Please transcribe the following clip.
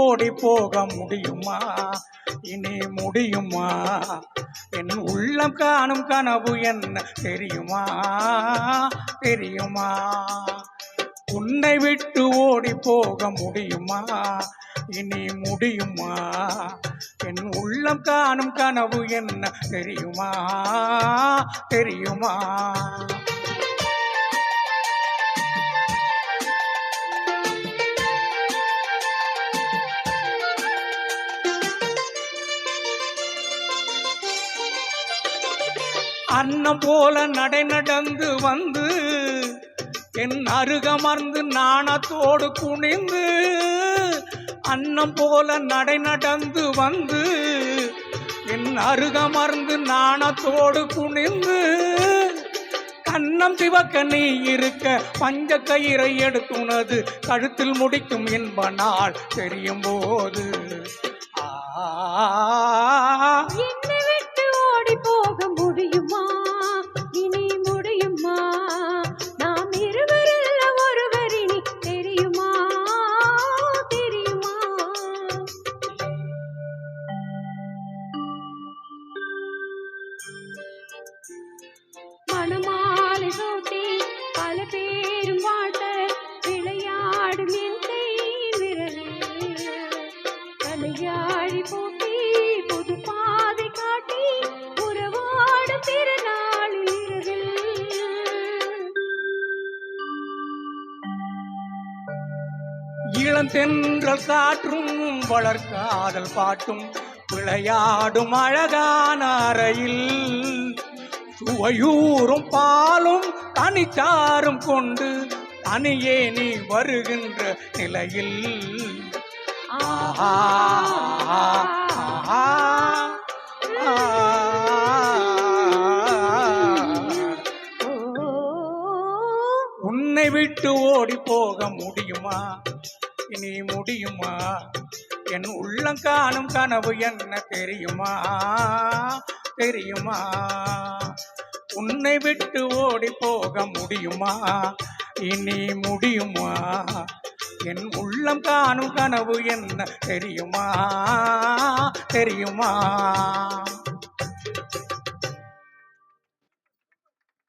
ஓடி போக முடியுமா? இனி முடியுமா? என் உள்ளம் காணும் கனவு என்ன தெரியுமா? தெரியுமா? உன்னை விட்டு ஓடி போக முடியுமா? இனி முடியுமா? என் உள்ளம் காணும் கனவு என்ன தெரியுமா? தெரியுமா? அன்னம் போல நடை நடந்து வந்து என் அருகமர்ந்து நாணத்தோடு குனிந்து, அன்னம் போல நடை நடந்து வந்து என் அருகமர்ந்து நாணத்தோடு குனிந்து, கண்ணம் சிவக்க நீ இருக்க பஞ்ச கயிறை எடுத்துனது கழுத்தில் முடிக்கும் என்ப நாள் தெரியும் போது என்னை விட்டு ஓடி போக முடியுமா? இனி முடியுமா? நாம் இருவரில் ஒருவர் இனி தெரியுமா? தெரியுமா? மணமாலை சூட்டி பல பேரும் வாழ்த்த விளையாடும் என் கை விரலில் தலையாழி போட்டி புது பாதை காட்டி உறவாடு திருநாளில் இளந்தென்றல் காற்றும் வளர்காதல் பாட்டும் விளையாடும் அழகான அறையில் சுவையூறும் பாலும் தனிச்சாரும் கொண்டு தனியே நீ வருகின்ற நிலையில் உன்னை விட்டு ஓடி போக முடியுமா? இனி முடியுமா? என் உள்ளம் காணும் கனவு என்ன தெரியுமா? தெரியுமா? உன்னை விட்டு ஓடி போக முடியுமா? இனி முடியுமா? என் உள்ளம் காணும் கனவு என்ன தெரியுமா? தெரியுமா?